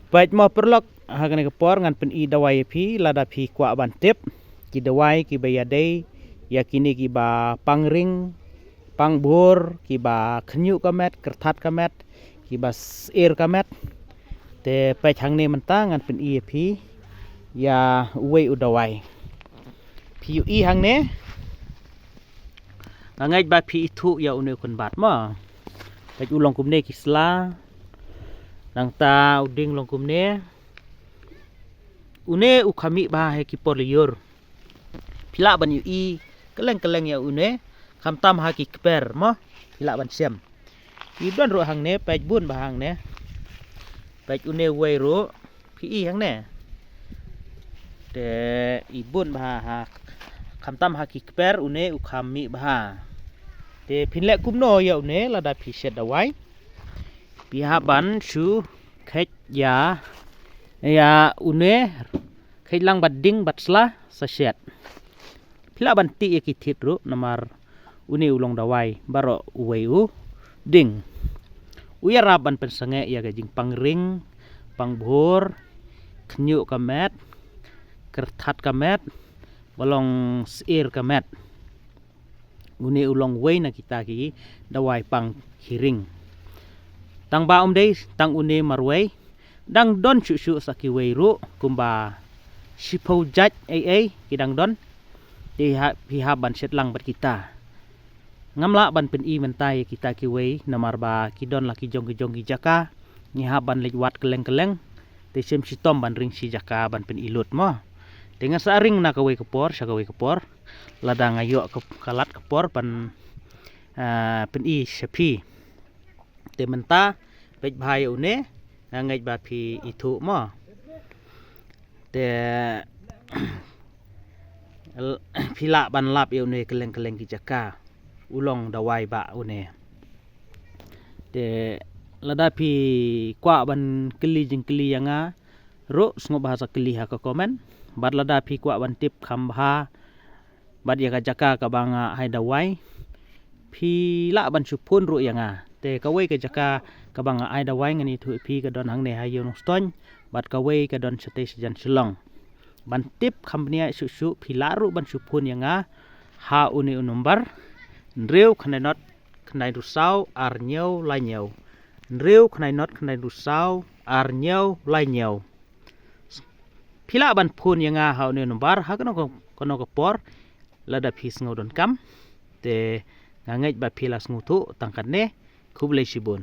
baik mau perlok hagan kepor ngan pen I dawai pi lada pi kwa bantip ki dawai ki bayadai yakini ki ba pangring pangbur ki ba khnyu kamet kerthat kamet ki ba air kamet te pai thang ne manta ngan pen I pi ya uwei udawai pi I hang ne ngai ba pi thu ya une kon bat ma pai ulong kum ne kisla nang ta uding long kum ne une ukhami ba he ki poliur pila ban yu I keleng ya une kham tam ha ki kper mo pila ban siam I don ro hang ne pai bun ba hang ne pai une wei ro pi I hang ne te I bun ba ha kham tam ha ki kper une ukhami ba te phinle kumno ya une lada phi set dawai pi ha ban su khet ya une khet lang bat ding bat sla sa set pila ban ti ki thit ru namar une ulong dawai baro uwei u ding uya raban pen sange ya ga jing pangring pangbor khnyu kamet kerthat kamet bolong air kamet une ulong wei na kita ki dawai pang hiring tang ba dei tang une marwei dang don chu saki wei ru kumba sipau jat ai kidang don ti ha ban set lang bat kita ngamla ban pen I mentai kita ki wei namar ba kidon la ki jong ki jaka ni ha ban lewat keleng te sem sitom ban ring si jaka ban pen ilut mo dengan saring na kawei kepor sa kawei kepor lada ngayo ke kalat kepor pan pen I sepi te menta pej bhai une ngai ba phi ithu mo te phila ban lap une keleng ki jaka ulong dawai ba une te lada phi kwa ban keli jing keli yanga ro sngo bahasa keli ha ka komen bad lada phi kwa ban tip khambha bad ya ka jaka ka banga hai dawai phi la ban supun ro yanga te kawei ka jaka ka banga ai dawai ngani thu phi ka don hang ne ha yon ston bad kawei ka don sate sejan silong ban tip khambnia su phi la ru ban supun yanga ha une number reu khnai not khnai du sau ar nyau lai nyau reu khnai not khnai du sau ar nyau lai nyau phila ban phun yanga ha une number ha kono ko por lada phis ngodon kam te ngangai ba phila sngutu tangkat ne khublei sibun